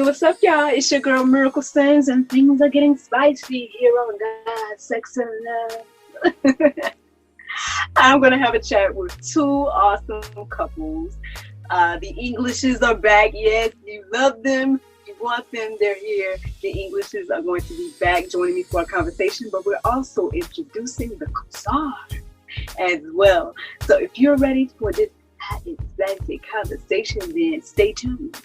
what's up, y'all? It's your girl Miracle Sings, and things are getting spicy here on God, Sex, and Love. I'm going to have a chat with two awesome couples. The Englishes are back. Yes, you love them. You want them. They're here. The Englishes are going to be back joining me for a conversation, but we're also introducing the Cousar as well. So if you're ready for this exciting conversation, then stay tuned.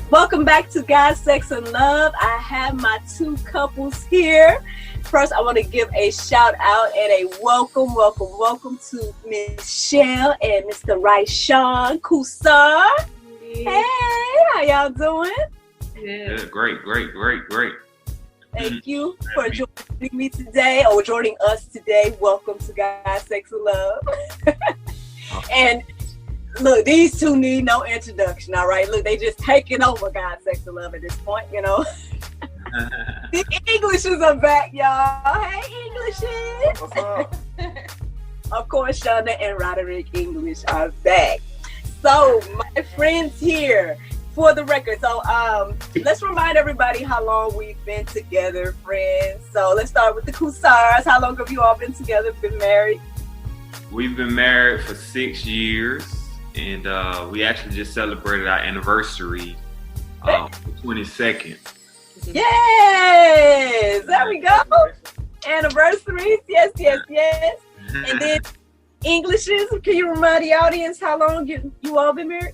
Welcome back to God, Sex, and Love. I have my two couples here. First, I want to give a shout out and a welcome to Miss Chelle and Mr. Ryshawn Cousar. Hey, how y'all doing? Yeah, great. Thank you for joining me today, or joining us today. Welcome to God, Sex, and Love. And look, these two need no introduction, all right? Look, they just taking over God, Sex, and Love at this point, you know. The Englishes are back, y'all. Hey, Englishes. What's up? Of course, Chunda and Roderick English are back. So, my friends here, for the record, so let's remind everybody how long we've been together, friends. So, let's start with the Cousars. How long have you all been together, been married? We've been married for 6 years. And we actually just celebrated our anniversary, the 22nd. Yes! There we go! Anniversaries, yes. And then Englishes, can you remind the audience how long you all been married?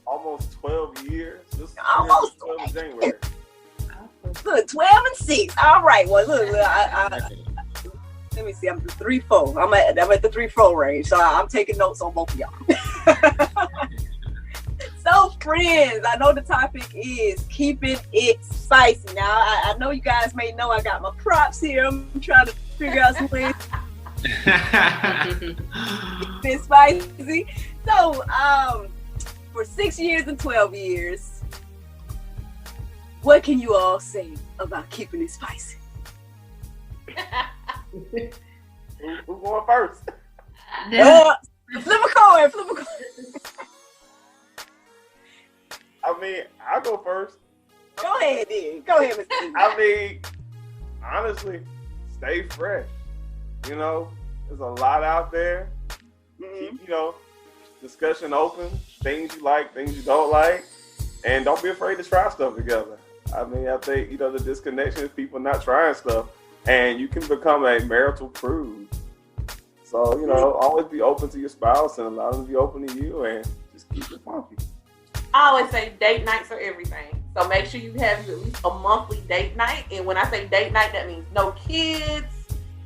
Almost 12 years. Almost 12 in January. Look, 12 and 6. All right, well, look, let me see. I'm the 3-4. I'm at the 3-4 range, so I'm taking notes on both of y'all. So, friends, I know the topic is keeping it spicy. Now, I know you guys may know I got my props here. I'm trying to figure out some ways to keep it spicy. So, for 6 years and 12 years, what can you all say about keeping it spicy? Who's going first? Flip a coin. I mean, I'll go first. Go ahead, Mr. I mean, honestly, stay fresh. You know, there's a lot out there. Mm-hmm. Keep, discussion open. Things you like, things you don't like. And don't be afraid to try stuff together. I mean, I think, the disconnection is people not trying stuff. And you can become a marital prude. So, always be open to your spouse and allow them to be open to you and just keep it funky. I always say date nights are everything. So make sure you have at least a monthly date night. And when I say date night, that means no kids,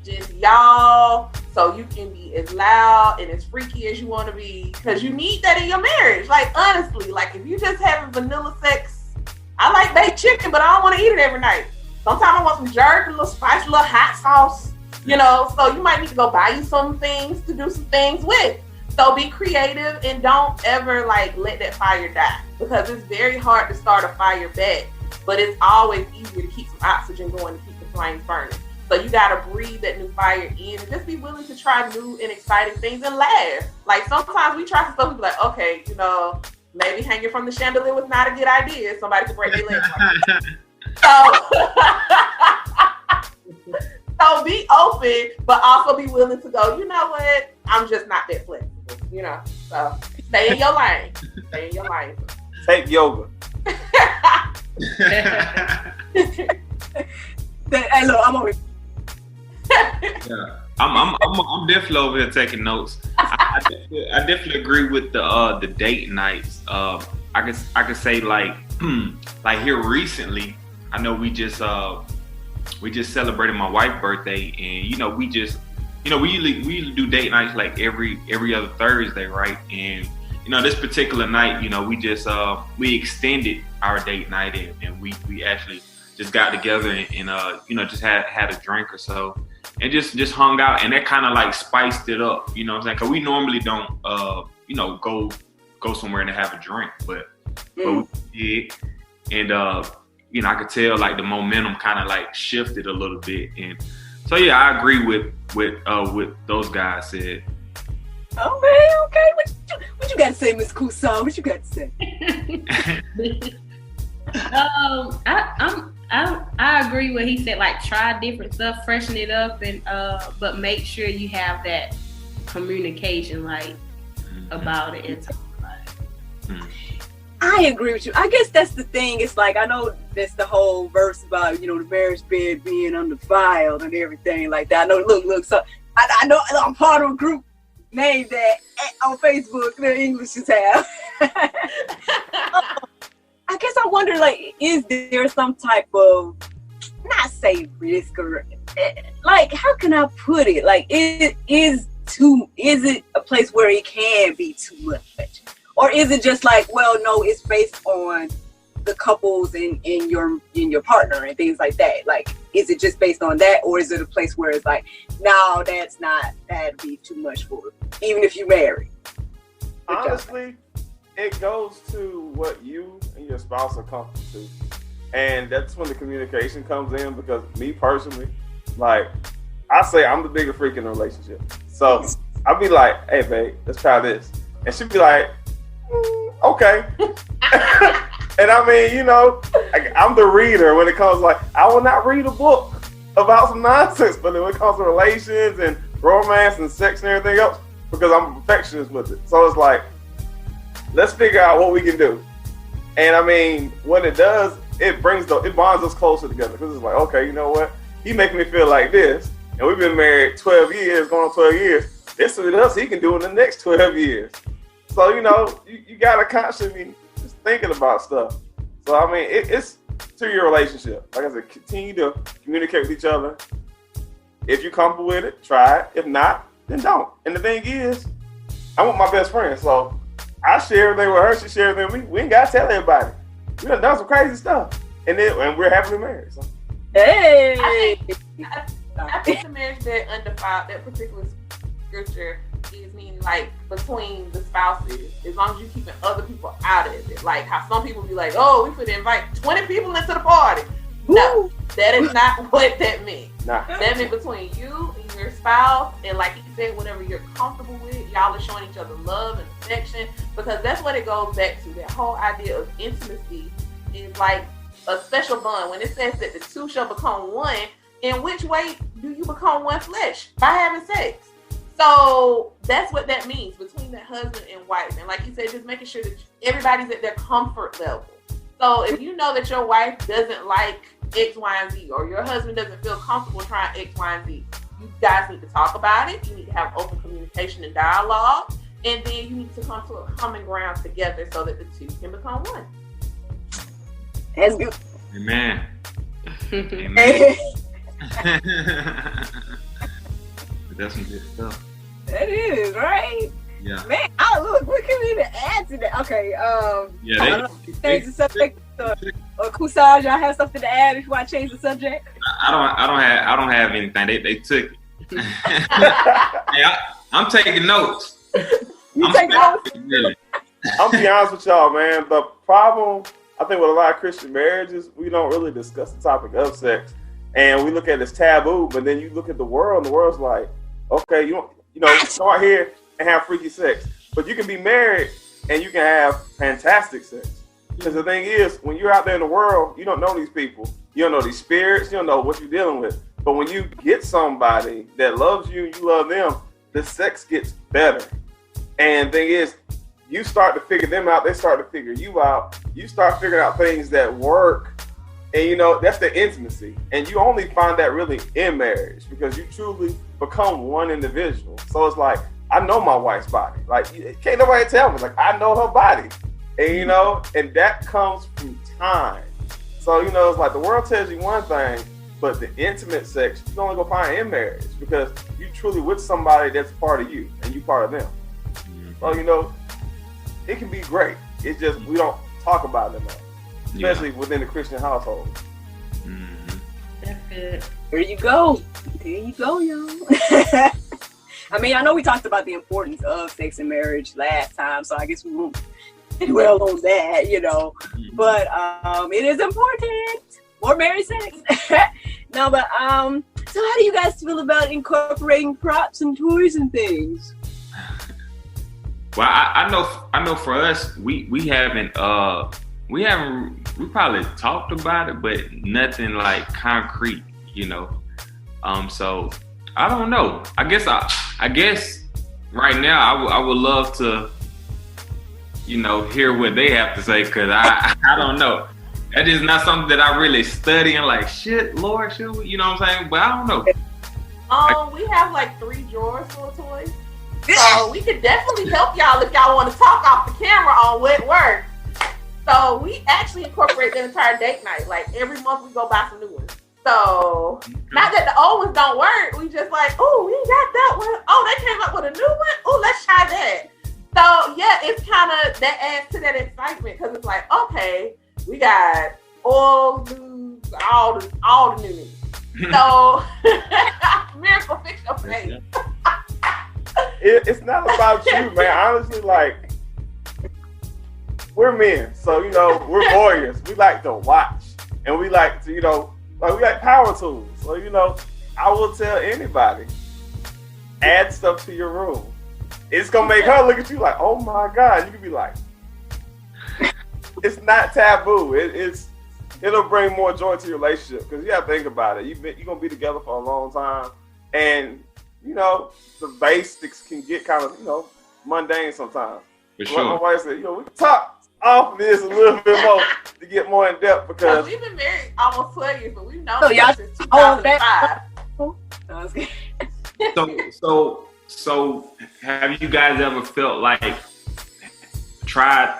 just y'all. So you can be as loud and as freaky as you want to be. Because you need that in your marriage. Like, honestly, like if you just having vanilla sex, I like baked chicken, but I don't want to eat it every night. Sometimes I want some jerk, a little spicy, a little hot sauce, so you might need to go buy you some things to do some things with. So be creative and don't ever let that fire die, because it's very hard to start a fire back, but it's always easier to keep some oxygen going to keep the flames burning. So you got to breathe that new fire in and just be willing to try new and exciting things and laugh. Like sometimes we try some stuff and be like, okay, maybe hanging from the chandelier was not a good idea. Somebody could break their legs. So be open, but also be willing to go, you know what? I'm just not that flexible, So stay in your lane. Take yoga. Hey, look, I'm over. Yeah. I'm definitely over here taking notes. I definitely agree with the date nights. I could say like here recently, I know we just celebrated my wife's birthday, and we just we usually do date nights like every other Thursday, right? And this particular night, we just we extended our date night, and we actually just got together and just had a drink or so, and just hung out, and that kind of like spiced it up, you know what I'm saying? Because we normally don't go somewhere and have a drink, but we did, and I could tell like the momentum kind of like shifted a little bit, and so yeah, I agree with those guys said. Oh man, okay. What you got to say, Miss Cousar? What you got to say? I agree with he said. Like, try different stuff, freshen it up, and but make sure you have that communication, like about it and talk about it. I agree with you. I guess that's the thing. It's like, I know that's the whole verse about the marriage bed being undefiled and everything like that. I know. Look. So I know I'm part of a group name that on Facebook the Englishes have. I guess I wonder, like, is there some type of, not say risk, or like, how can I put it? Like, is it a place where it can be too much? Or is it just like, well, no, it's based on the couples and your partner and things like that? Like, is it just based on that, or is it a place where it's like, no, that'd be too much for it, even if you marry? Honestly, it goes to what you and your spouse are comfortable to, and that's when the communication comes in. Because me personally, like, I say I'm the bigger freak in the relationship, so I'll be like, "Hey, babe, let's try this," and she'll be like, "Okay." And I mean, I'm the reader when it comes, like, I will not read a book about some nonsense, but when it comes to relations and romance and sex and everything else, because I'm a perfectionist with it. So it's like, let's figure out what we can do. And I mean, what it does, it bonds us closer together, because it's like, okay, you know what? He making me feel like this, and we've been married 12 years, going on 12 years. This is what else he can do in the next 12 years. So, you gotta constantly just thinking about stuff. So, I mean, it's to your relationship. Like I said, continue to communicate with each other. If you're comfortable with it, try it. If not, then don't. And the thing is, I'm with my best friend, so I share everything with her. She shares everything with me. We ain't gotta tell everybody. We done some crazy stuff, and we're happily married. So. Hey, I think the marriage bed undefiled, that particular scripture is meaning like between the spouses, as long as you're keeping other people out of it. Like how some people be like, oh, we could invite 20 people into the party. No, that is not what that meant. Nah. That meant between you and your spouse, and like you said, whatever you're comfortable with, y'all are showing each other love and affection, because that's what it goes back to. That whole idea of intimacy is like a special bond. When it says that the two shall become one, in which way do you become one flesh? By having sex. So that's what that means between the husband and wife. And like you said, just making sure that everybody's at their comfort level. So if you know that your wife doesn't like X, Y, and Z, or your husband doesn't feel comfortable trying X, Y, and Z, you guys need to talk about it. You need to have open communication and dialogue. And then you need to come to a common ground together so that the two can become one. That's good. Amen. Amen. That's some good stuff. That is, right? Yeah. Man, look, what can we even add to that? Okay, yeah, change the subject. Or Cousar, y'all have something to add if you want to change the subject? I don't have anything. They took it. Hey, I'm taking notes. You taking notes? Really. I'll be honest with y'all, man. The problem, I think, with a lot of Christian marriages, we don't really discuss the topic of sex, and we look at it as taboo. But then you look at the world, and the world's like, okay, you go out here and have freaky sex, but you can be married and you can have fantastic sex. Because the thing is, when you're out there in the world, you don't know these people, you don't know these spirits, you don't know what you're dealing with. But when you get somebody that loves you and you love them, the sex gets better. And the thing is, you start to figure them out, they start to figure you out. You start figuring out things that work. And that's the intimacy. And you only find that really in marriage, because you truly become one individual. So it's like, I know my wife's body. Like, can't nobody tell me. Like, I know her body. And, and that comes from time. So, it's like the world tells you one thing, But the intimate sex, you can only go find in marriage because you truly with somebody that's part of you and you part of them. So, you know, it can be great. It's just we don't talk about it enough, especially within the Christian household. That's good. There you go. There you go, y'all. I mean, I know we talked about the importance of sex in marriage last time, so I guess we won't dwell on that, you know. But it is important. More marriage sex. No, but so how do you guys feel about incorporating props and toys and things? Well, I know for us, we probably talked about it, but nothing like concrete, you know. So I don't know. I guess right now I would love to, you know, hear what they have to say, because I don't know. That is not something that I really study and like, shit, Lord, should we? You know what I'm saying? But I don't know. We have like 3 drawers full of toys. So we could definitely help y'all if y'all want to talk off the camera on what works. So we actually incorporate the entire date night. Like every month we go buy some new ones. So not that the old ones don't work. We just like, oh, we got that one. Oh, they came up with a new one. Oh, let's try that. So yeah, it's kind of, that adds to that excitement because it's like, okay, we got oil, lubes, all the new needs. So Miracle, fix your face. It's not about you, man. Honestly, like, we're men, so, you know, we're warriors. We like to watch, and we like to, you know, like, we like power tools. So, you know, I will tell anybody, add stuff to your room. It's gonna make her look at you like, oh my God. You can be like, it's not taboo. It'll bring more joy to your relationship because you have to think about it. You're gonna be together for a long time, and you know the basics can get kind of, you know, mundane sometimes. For sure. My wife said, you know, we talk off this a little bit more to get more in depth because we've been married almost 12 years, but we've known y'all since 2005. So have you guys ever felt like tried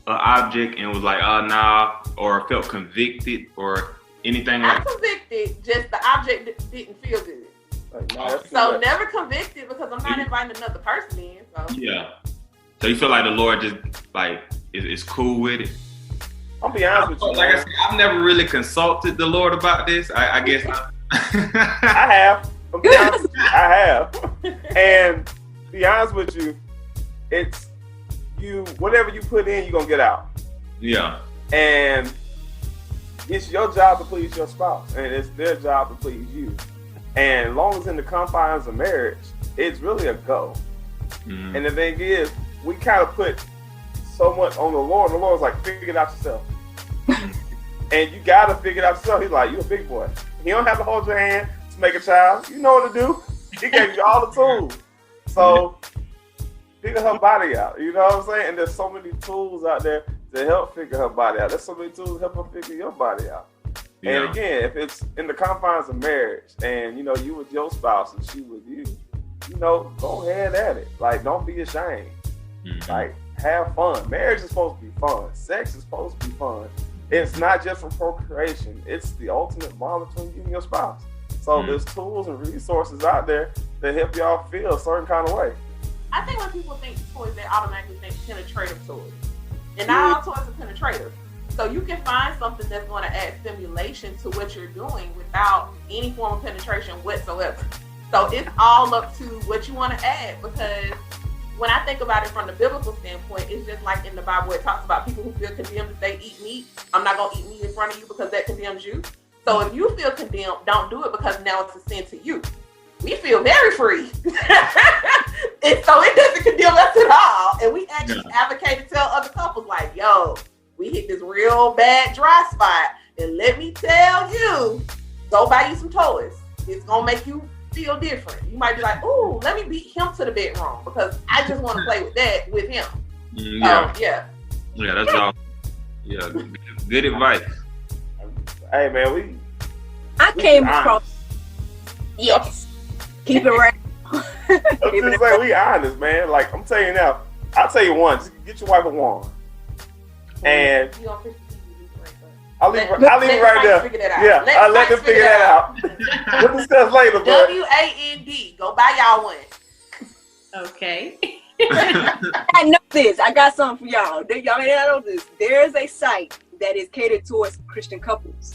an object and was like, oh nah, or felt convicted or anything like that? I'm convicted, just the object didn't feel good. like, nah, So never convicted because I'm not inviting another person in. So. Yeah. So you feel like the Lord just like is cool with it? I'll be honest with you. Like I said, I've never really consulted the Lord about this. I guess I have. I'll be honest with you, I have. And to be honest with you, it's whatever you put in, you're gonna get out. Yeah. And it's your job to please your spouse, and it's their job to please you. And as long as in the confines of marriage, it's really a go. Mm-hmm. And the thing is, we kind of put so much on the Lord. The Lord's like, figure it out yourself. And you gotta figure it out yourself. He's like, you a big boy. He don't have to hold your hand to make a child. You know what to do. He gave you all the tools. So figure her body out. You know what I'm saying? And there's so many tools out there to help figure her body out. There's so many tools to help her figure your body out. Yeah. And again, if it's in the confines of marriage and, you know, you with your spouse and she with you, you know, go ahead at it. Like, don't be ashamed. Mm-hmm. Like, have fun. Marriage is supposed to be fun. Sex is supposed to be fun. It's not just for procreation. It's the ultimate bond between you and your spouse. So there's tools and resources out there that help y'all feel a certain kind of way. I think when people think toys, they automatically think penetrative toys. And not all toys are penetrative. So you can find something that's going to add stimulation to what you're doing without any form of penetration whatsoever. So it's all up to what you want to add, because when I think about it from the biblical standpoint, it's just like in the Bible, it talks about people who feel condemned if they eat meat. I'm not going to eat meat in front of you because that condemns you. So if you feel condemned, don't do it because now it's a sin to you. We feel very free. And so it doesn't condemn us at all. And we actually advocate and tell other couples like, yo, we hit this real bad dry spot. And let me tell you, go buy you some toys. It's going to make you feel different. You might be like, ooh, let me beat him to the bedroom because I just want to play with that with him. Yeah. Yeah, that's all. Yeah, good advice. Hey, man, I came across. Yes. Keep it right. I'm just like, we honest, man. Like, I'm telling you now, I'll tell you one, just get your wife a wand. And I'll leave it right there. Yeah, I'll let them figure that out. We'll discuss later. But WAND. Go buy y'all one. Okay. I know this. I got something for y'all. Y'all may not know this. There's a site that is catered towards Christian couples.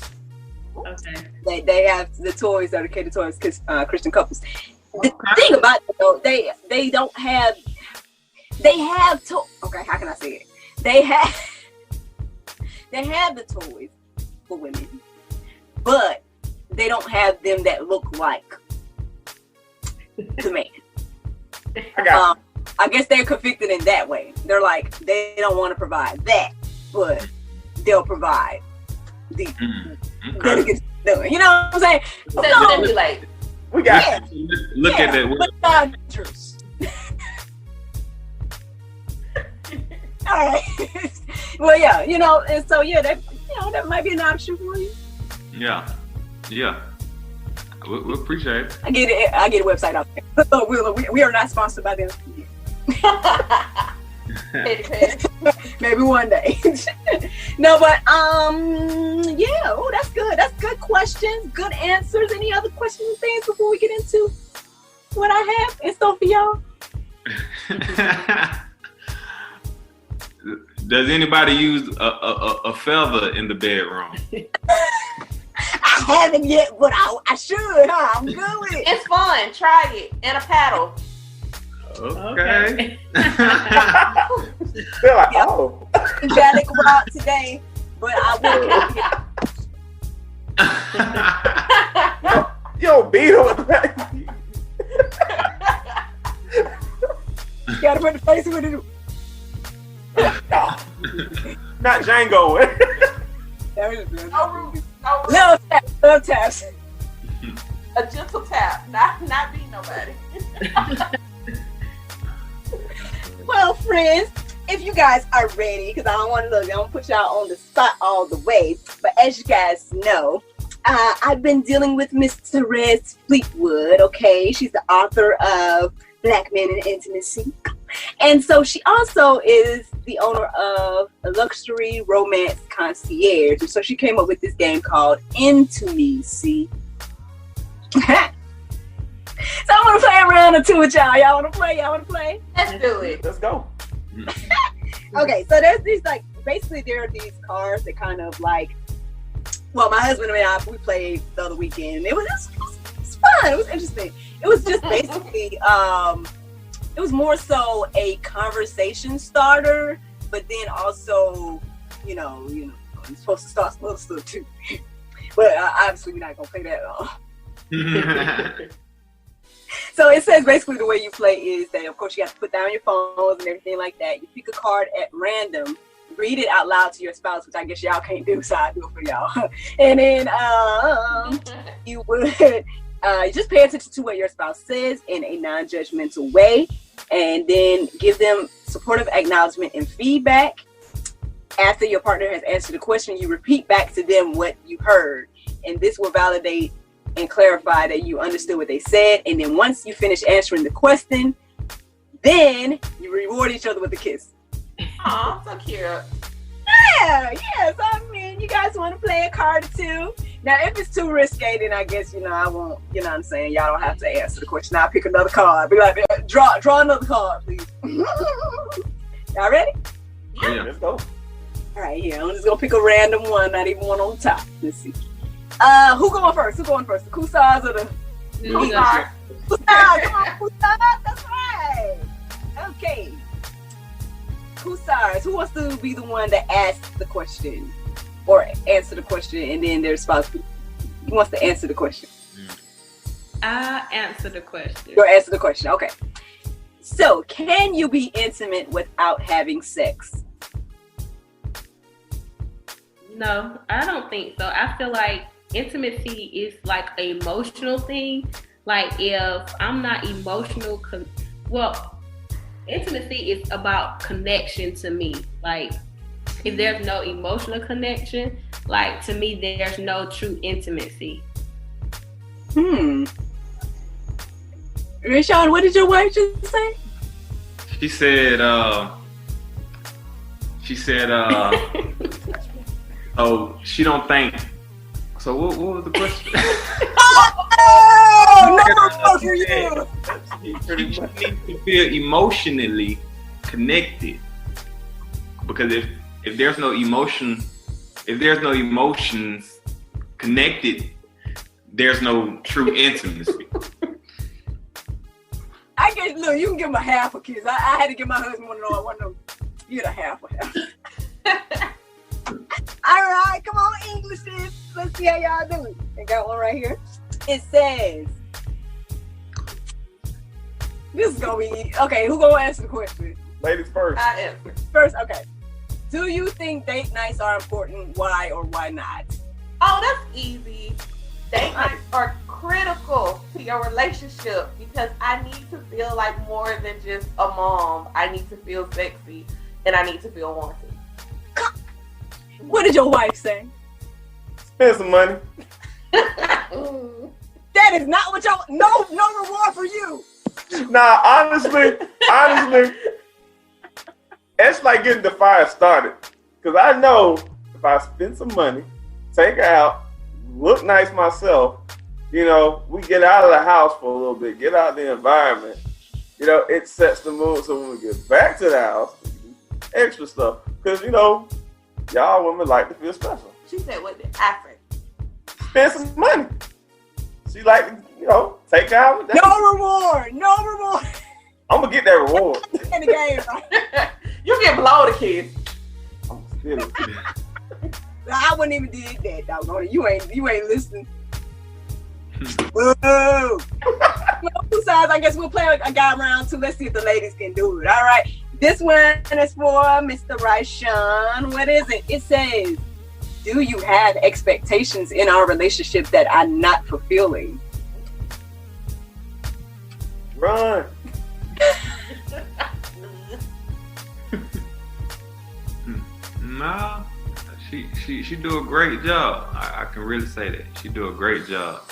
Okay. They have the toys that are catered towards Christian couples. The thing about it though, they don't have. They have okay, how can I say it? They have the toys for women, but they don't have them that look like the man. I guess they're conflicted in that way. They're like, they don't want to provide that, but they'll provide the that it gets done. You know what I'm saying? So they be like, we got look at that. But all right. Well, yeah, you know, and so yeah, that that might be an option for you. Yeah. We appreciate it. I get a website out there. We are not sponsored by them. Maybe one day. No, but yeah. Oh, that's good. That's good questions. Good answers. Any other questions and things before we get into what I have in store for y'all? Does anybody use a feather in the bedroom? I haven't yet, but I should. Huh? I'm good with it. It's fun. Try it. And a paddle. Okay. They're like, oh. Angelic rock today, but I will. Yo, beat him with that. You gotta put the face with it. Not Django. Little taps. A gentle tap, not beat nobody. Well, friends, if you guys are ready, because I don't want to put y'all on the spot all the way, but as you guys know, I've been dealing with Miss Therese Fleetwood. Okay, she's the author of Black Men in Intimacy. And so she also is the owner of a luxury romance concierge. And so she came up with this game called Intimacy. So I want to play a round or two with y'all. Y'all want to play? Let's do it. Let's go. Okay, so there's these basically there are these cards that kind of like, well, my husband and I, we played the other weekend. It was fun. It was interesting. It was just basically, it was more so a conversation starter, but then also, you know, you're supposed to start some other stuff too. But obviously, we're not gonna play that at all. So it says basically the way you play is that, of course, you have to put down your phones and everything like that. You pick a card at random, read it out loud to your spouse, which I guess y'all can't do, so I do it for y'all. And then you would just pay attention to what your spouse says in a non-judgmental way, and then give them supportive acknowledgement and feedback. After your partner has answered the question, you repeat back to them what you heard, and this will validate and clarify that you understood what they said. And then once you finish answering the question, then you reward each other with a kiss. Aw, so cute. Yeah, so I mean, you guys want to play a card or two? Now, if it's too risque, then I guess, I won't, you know what I'm saying? Y'all don't have to answer the question. I'll pick another card. Be like, draw another card, please. Y'all ready? Yeah, let's go. All right, here. I'm just going to pick a random one, not even one on top. Let's see. Who going first? The Cousars or the... Cousar. Cousar, come on, Cousar. That's right. Okay. Cousars, who wants to be the one that asks the question or answer the question, and then their spouse who wants to answer the question? I answer the question. You'll answer the question. Okay. So, can you be intimate without having sex? No, I don't think so. I feel like intimacy is like an emotional thing. Like if I'm not emotional, intimacy is about connection to me. Like if there's no emotional connection, like to me, there's no true intimacy. Ryshawn, what did your wife just say? She said, So she don't think. So what was the question? Oh, no for you. She needs to feel emotionally connected, because if there's no emotion, if there's no emotions connected, there's no true intimacy. I guess, look, you can give him a half a kiss. I had to give my husband one of them. You get a half. All right, come on, Englishes. Let's see how y'all do. I got one right here. It says, this is gonna be okay. Who gonna answer the question? Ladies first. I answer. First, okay. Do you think date nights are important? Why or why not? Oh, that's easy. Date nights are critical to your relationship because I need to feel like more than just a mom. I need to feel sexy and I need to feel wanted. What did your wife say? Spend some money. That is not what y'all. No reward for you. Nah, honestly, it's like getting the fire started. Cause I know if I spend some money, take her out, look nice myself, you know, we get out of the house for a little bit, get out of the environment. You know, it sets the mood so when we get back to the house, we can do extra stuff. Cause you know, y'all women like to feel special. She said, what did I say? Spend some money. She like to, you know, take her out. No reward. I'm gonna get that reward. In the game, right? You get below the kids. I'm still. I wouldn't even did that, doggone it. You ain't listening. Whoa. Two sides. I guess we'll play a guy round two. Let's see if the ladies can do it. All right. This one is for Mr. Ryshawn. What is it? It says, do you have expectations in our relationship that are not fulfilling? Run. Nah, she do a great job. I can really say that she do a great job.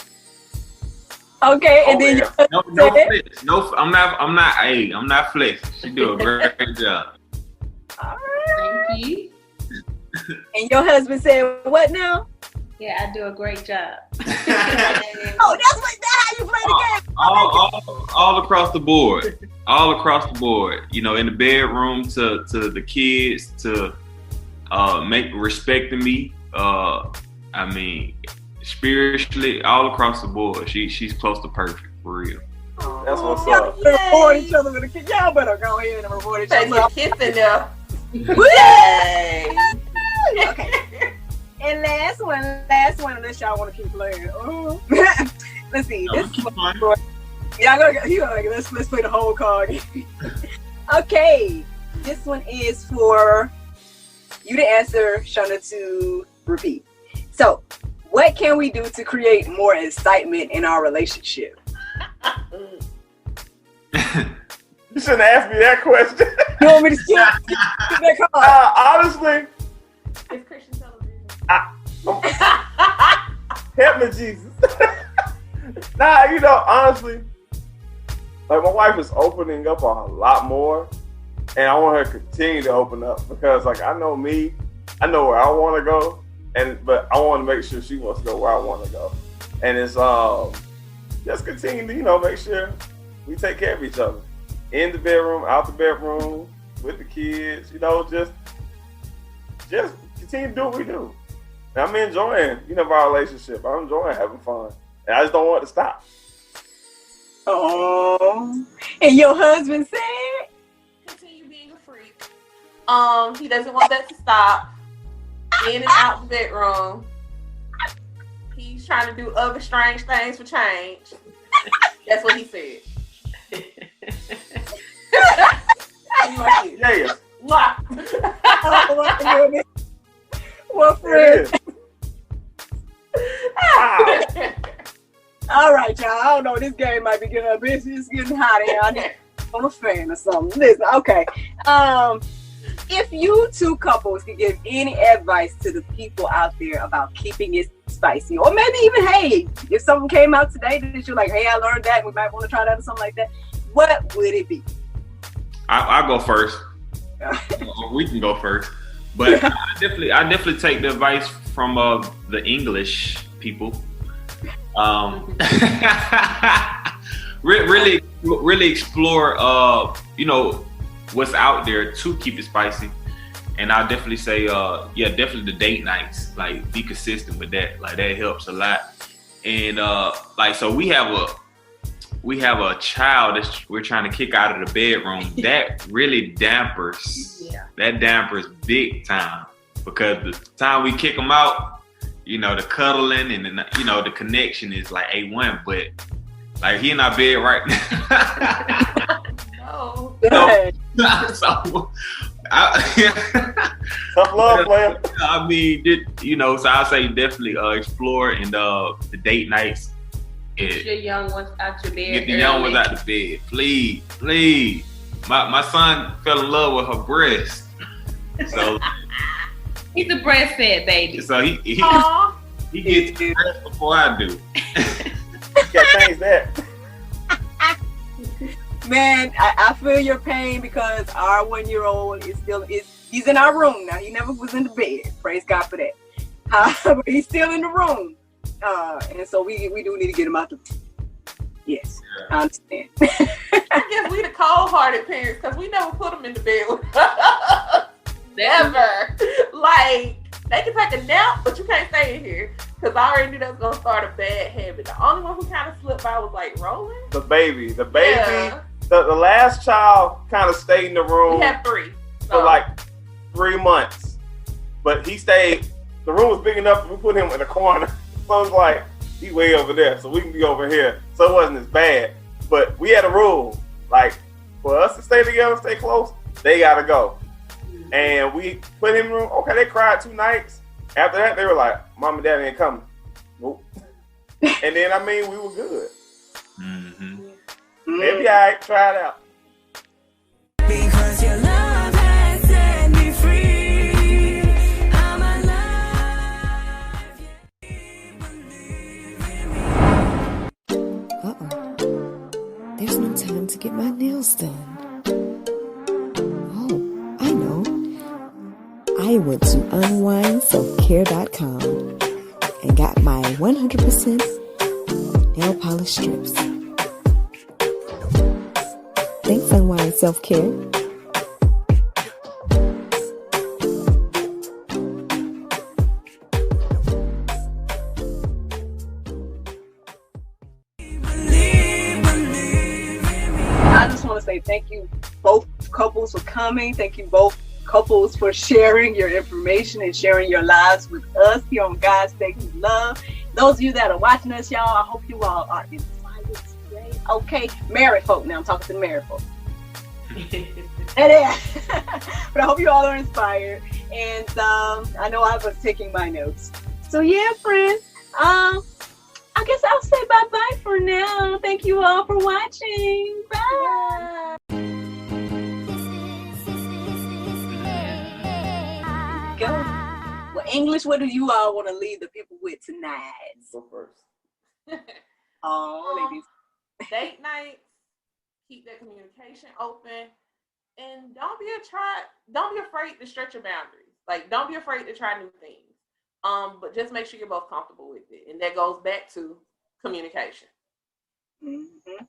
Okay, and then yeah. No flex. No, I'm not flex. She do a great job. all right. Thank you. And your husband said what now? Yeah, I do a great job. Oh, that's how you play the game. All across the board. All across the board. You know, in the bedroom to the kids to respecting me. I mean, spiritually, all across the board. She's close to perfect for real. That's what's Y'all up. better reward each other with a kiss. Y'all better go ahead and reward each Take other. a kiss in there. Yay! Okay. And last one, unless y'all want to keep playing. Let's see. This one for, let's play the whole card. Okay. This one is for you to answer, Chunda to repeat. So, what can we do to create more excitement in our relationship? You shouldn't ask me that question. You want me to skip that card? Honestly, It's Christian television. help me, Jesus. Nah, you know, honestly, like my wife is opening up a lot more, and I want her to continue to open up because, like, I know me, I know where I want to go, but I want to make sure she wants to go where I want to go, and it's just continue to, you know, make sure we take care of each other in the bedroom, out the bedroom, with the kids, you know, just continue to do what we do. And I'm enjoying, you know, our relationship. I'm enjoying having fun. And I just don't want it to stop. Oh, and your husband said? Continue being a freak. He doesn't want that to stop. In and out the bedroom. He's trying to do other strange things for change. That's what he said. Yeah. Oh my goodness. Well, friend. All right, y'all. I don't know. This game might be getting a bit. It's getting hot here. I need on a fan or something. Listen, okay. If you two couples could give any advice to the people out there about keeping it spicy, or maybe even, hey, if something came out today that you're like, hey, I learned that, we might want to try that or something like that, what would it be? I'll go first. We can go first. But I definitely take the advice from the English people. Really explore what's out there to keep it spicy. And I'll definitely say definitely the date nights. Like, be consistent with that. Like, that helps a lot. And so we have a child that we're trying to kick out of the bedroom. That really dampers. Yeah. That dampers big time, because the time we kick them out, the cuddling and the connection is like A1. But like, he in our bed right now. No. So tough love, player. I mean, so I'll say definitely explore and the date nights. Get your young ones out your bed. Get the young ones out the bed, please. My son fell in love with her breast, so he's a breastfed baby. So he gets the breast before I do. Can't change that. Man, I feel your pain, because our 1-year-old he's in our room now. He never was in the bed. Praise God for that. But he's still in the room. And so we do need to get him out the. Yes, I understand. I guess we the cold-hearted parents, because we never put them in the bed with us. Never. Like, they can take a nap, but you can't stay in here, because I already knew that was gonna start a bad habit. The only one who kind of slipped by was like Roland. The baby. Yeah. The last child kind of stayed in the room. We had 3 for like 3 months, but he stayed. The room was big enough. We put him in a corner. So it's like, he way over there, so we can be over here. So it wasn't as bad. But we had a rule, like, for us to stay together, stay close, they gotta go. And we put him in the room. Okay, they cried 2 nights. After that, they were like, Mom and Dad ain't coming. Nope. And then, we were good. Mm-hmm. Maybe I try it out. Because your love has set me free. I'm alive. There's no time to get my nails done. Oh, I know. I went to unwindselfcare.com and got my 100% nail polish strips. Thanks, Unwind Self-Care. I just want to say thank you both couples for coming. Thank you both couples for sharing your information and sharing your lives with us here on God's Sacred Love. Those of you that are watching us, y'all, I hope you all are inspired today. Okay, married folk now. I'm talking to the married folk. But I hope you all are inspired. And I know I was taking my notes. So yeah, friends. I guess I'll say bye-bye for now. Thank you all for watching. Bye. Go. Well, English, what do you all want to leave the people with tonight? Go first. Oh, ladies. Date nights, keep that communication open, and don't be afraid to stretch your boundaries. Like, don't be afraid to try new things. But just make sure you're both comfortable with it, and that goes back to communication. Mm-hmm.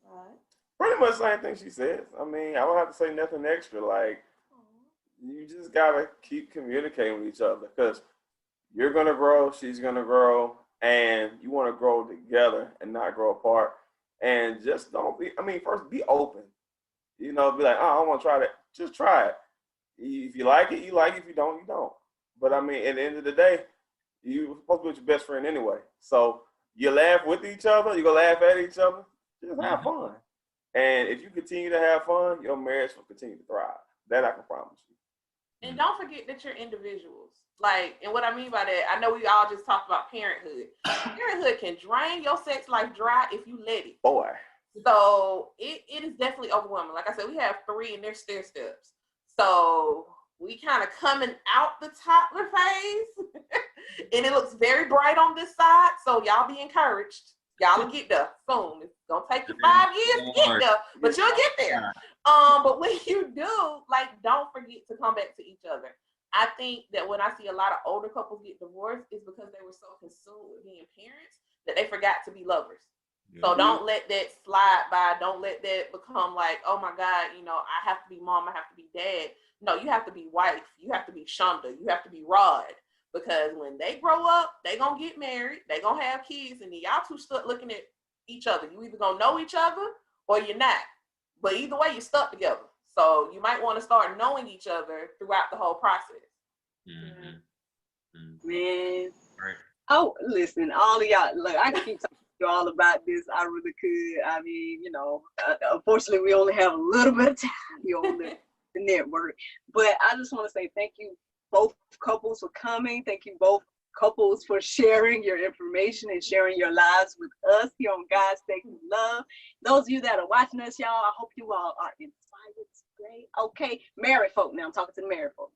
Right. Pretty much the same thing she says. I don't have to say nothing extra. Like, you just gotta keep communicating with each other, because you're gonna grow, she's gonna grow, and you want to grow together and not grow apart. And just don't be. First, be open. Be like, oh, I want to try that. Just try it. If you like it, you like it. If you don't, you don't. But at the end of the day, you're supposed to be with your best friend anyway. So you laugh with each other. You go laugh at each other. Just have fun. And if you continue to have fun, your marriage will continue to thrive. That I can promise you. And don't forget that you're individuals. Like, and what I mean by that, I know we all just talked about parenthood. Parenthood can drain your sex life dry if you let it. Boy. So it is definitely overwhelming. Like I said, we have 3 and they're stair steps. So we kind of coming out the toddler phase. And it looks very bright on this side. So y'all be encouraged. Y'all will get there soon. It's gonna take you 5 years to get there, but you'll get there. But when you do, like, don't forget to come back to each other. I think that when I see a lot of older couples get divorced, it's because they were so consumed with being parents that they forgot to be lovers. Yeah. So don't let that slide by. Don't let that become like, oh my God, you know, I have to be mom, I have to be dad. No, you have to be wife. You have to be Chunda. You have to be Rod. Because when they grow up, they gonna get married. They gonna have kids, and then y'all two stuck looking at each other. You either gonna know each other or you're not. But either way, you're stuck together. So you might want to start knowing each other throughout the whole process. Man. Right. Oh, listen, all of y'all, look, I can keep talking to you all about this. I really could. I mean, you know, unfortunately, we only have a little bit of time here on the network. But I just want to say thank you, both couples, for coming. Thank you, both couples, for sharing your information and sharing your lives with us here on God's Sacred Love. Those of you that are watching us, y'all, I hope you all are inspired today. Okay, married folk now. I'm talking to the married folk.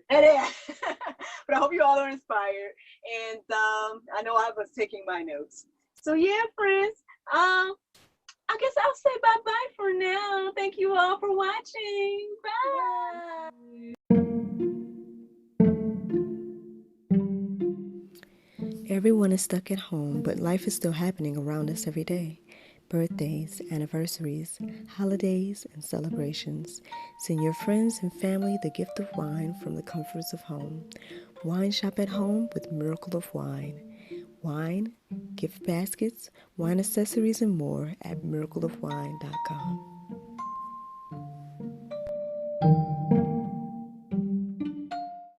But I hope you all are inspired. And I know I was taking my notes. So yeah, friends, I guess I'll say bye-bye for now. Thank you all for watching. Bye. Everyone is stuck at home, but life is still happening around us every day. Birthdays, anniversaries, holidays, and celebrations. Send your friends and family the gift of wine from the comforts of home. Wine shop at home with Miracle of Wine. Wine, gift baskets, wine accessories, and more at miracleofwine.com.